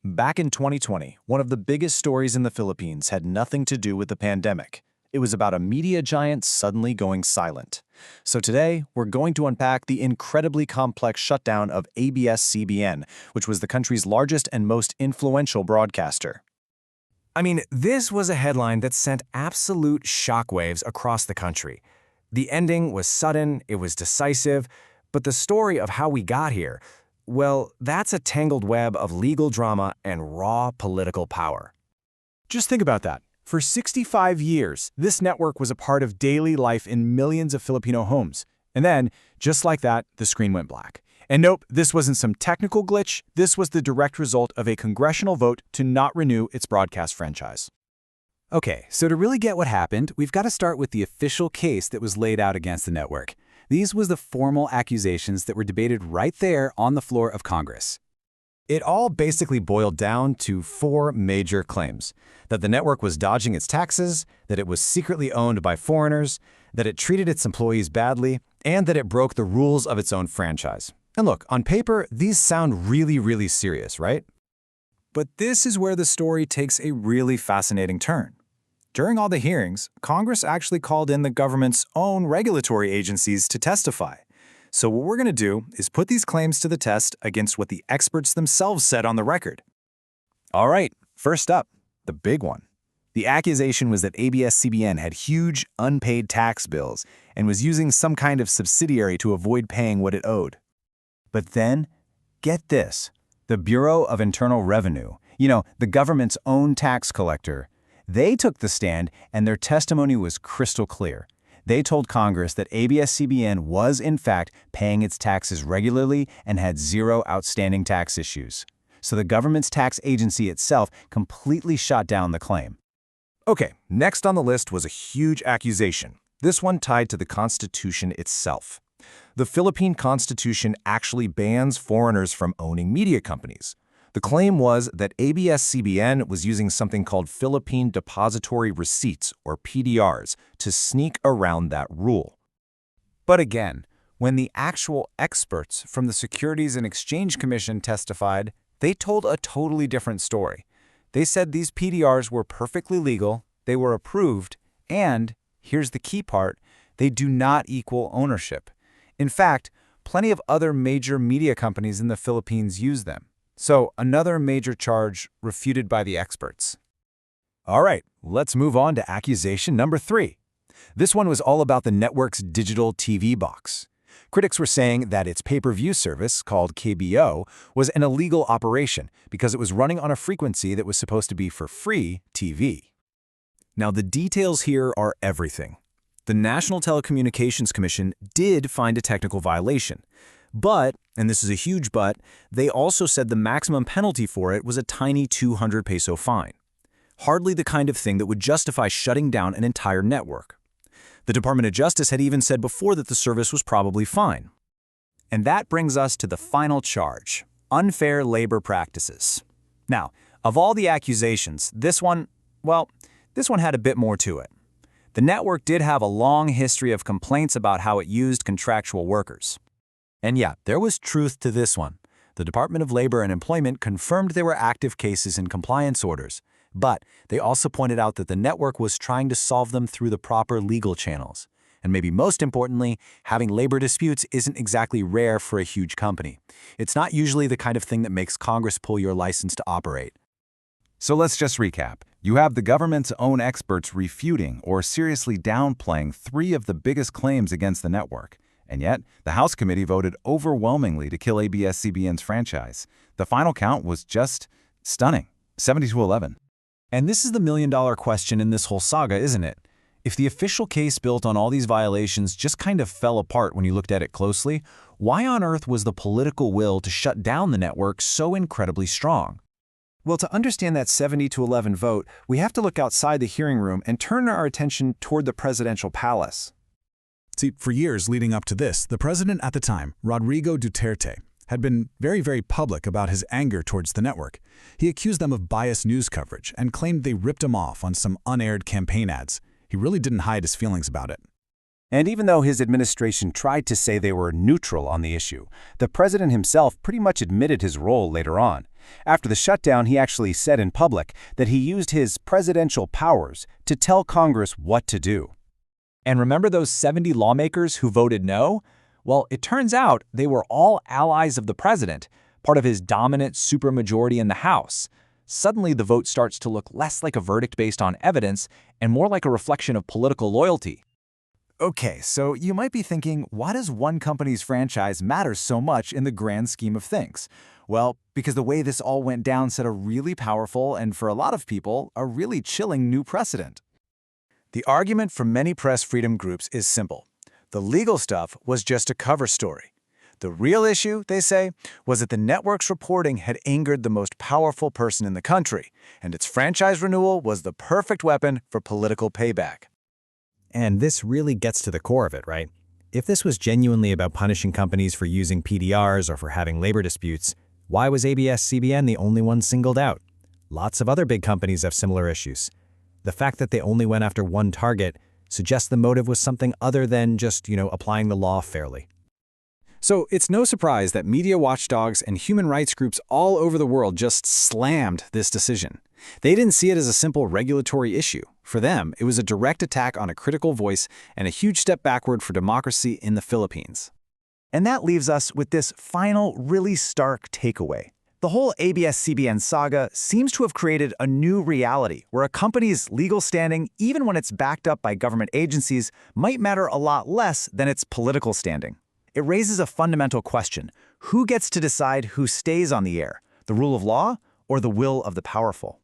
Back in 2020, one of the biggest stories in the Philippines had nothing to do with the pandemic. It was about a media giant suddenly going silent. So today, we're going to unpack the incredibly complex shutdown of ABS-CBN, which was the country's largest and most influential broadcaster. I mean, this was a headline that sent absolute shockwaves across the country. The ending was sudden, it was decisive, but the story of how we got here, well, that's a tangled web of legal drama and raw political power. Just think about that. For 65 years, this network was a part of daily life in millions of Filipino homes. And then, just like that, the screen went black. And nope, this wasn't some technical glitch. This was the direct result of a congressional vote to not renew its broadcast franchise. Okay, so to really get what happened, we've got to start with the official case that was laid out against the network. These was the formal accusations that were debated right there on the floor of Congress. It all basically boiled down to four major claims: that the network was dodging its taxes, that it was secretly owned by foreigners, that it treated its employees badly, and that it broke the rules of its own franchise. And look, on paper, these sound really serious, right? But this is where the story takes a really fascinating turn. During all the hearings, Congress actually called in the government's own regulatory agencies to testify. So what we're going to do is put these claims to the test against what the experts themselves said on the record. All right, first up, the big one. The accusation was that ABS-CBN had huge, unpaid tax bills and was using some kind of subsidiary to avoid paying what it owed. But then, get this, the Bureau of Internal Revenue, the government's own tax collector, they took the stand and their testimony was crystal clear. They told Congress that ABS-CBN was, in fact, paying its taxes regularly and had zero outstanding tax issues. So the government's tax agency itself completely shot down the claim. Okay, next on the list was a huge accusation, this one tied to the Constitution itself. The Philippine Constitution actually bans foreigners from owning media companies. The claim was that ABS-CBN was using something called Philippine Depository Receipts, or PDRs, to sneak around that rule. But again, when the actual experts from the Securities and Exchange Commission testified, they told a totally different story. They said these PDRs were perfectly legal, they were approved, and, here's the key part, they do not equal ownership. In fact, plenty of other major media companies in the Philippines use them. So, another major charge refuted by the experts. All right, let's move on to accusation number 3. This one was all about the network's digital TV box. Critics were saying that its pay-per-view service, called KBO, was an illegal operation because it was running on a frequency that was supposed to be for free TV. Now, the details here are everything. The National Telecommunications Commission did find a technical violation. But, and this is a huge but, they also said the maximum penalty for it was a tiny 200 peso fine. Hardly the kind of thing that would justify shutting down an entire network. The Department of Justice had even said before that the service was probably fine. And that brings us to the final charge: unfair labor practices. Now, of all the accusations, this one had a bit more to it. The network did have a long history of complaints about how it used contractual workers. And yeah, there was truth to this one. The Department of Labor and Employment confirmed there were active cases and compliance orders, but they also pointed out that the network was trying to solve them through the proper legal channels. And maybe most importantly, having labor disputes isn't exactly rare for a huge company. It's not usually the kind of thing that makes Congress pull your license to operate. So let's just recap. You have the government's own experts refuting or seriously downplaying 3 of the biggest claims against the network. And yet, the House committee voted overwhelmingly to kill ABS-CBN's franchise. The final count was just stunning, 70-11. And this is the million-dollar question in this whole saga, isn't it? If the official case built on all these violations just kind of fell apart when you looked at it closely, why on earth was the political will to shut down the network so incredibly strong? Well, to understand that 70-11 vote, we have to look outside the hearing room and turn our attention toward the presidential palace. See, for years leading up to this, the president at the time, Rodrigo Duterte, had been very public about his anger towards the network. He accused them of biased news coverage and claimed they ripped him off on some unaired campaign ads. He really didn't hide his feelings about it. And even though his administration tried to say they were neutral on the issue, the president himself pretty much admitted his role later on. After the shutdown, he actually said in public that he used his presidential powers to tell Congress what to do. And remember those 70 lawmakers who voted no? Well, it turns out they were all allies of the president, part of his dominant supermajority in the House. Suddenly, the vote starts to look less like a verdict based on evidence and more like a reflection of political loyalty. Okay, so you might be thinking, why does one company's franchise matter so much in the grand scheme of things? Well, because the way this all went down set a really powerful and, for a lot of people, a really chilling new precedent. The argument from many press freedom groups is simple. The legal stuff was just a cover story. The real issue, they say, was that the network's reporting had angered the most powerful person in the country, and its franchise renewal was the perfect weapon for political payback. And this really gets to the core of it, right? If this was genuinely about punishing companies for using PDRs or for having labor disputes, why was ABS-CBN the only one singled out? Lots of other big companies have similar issues. The fact that they only went after one target suggests the motive was something other than just, applying the law fairly. So it's no surprise that media watchdogs and human rights groups all over the world just slammed this decision. They didn't see it as a simple regulatory issue. For them, it was a direct attack on a critical voice and a huge step backward for democracy in the Philippines. And that leaves us with this final, really stark takeaway. The whole ABS-CBN saga seems to have created a new reality where a company's legal standing, even when it's backed up by government agencies, might matter a lot less than its political standing. It raises a fundamental question. Who gets to decide who stays on the air, the rule of law or the will of the powerful?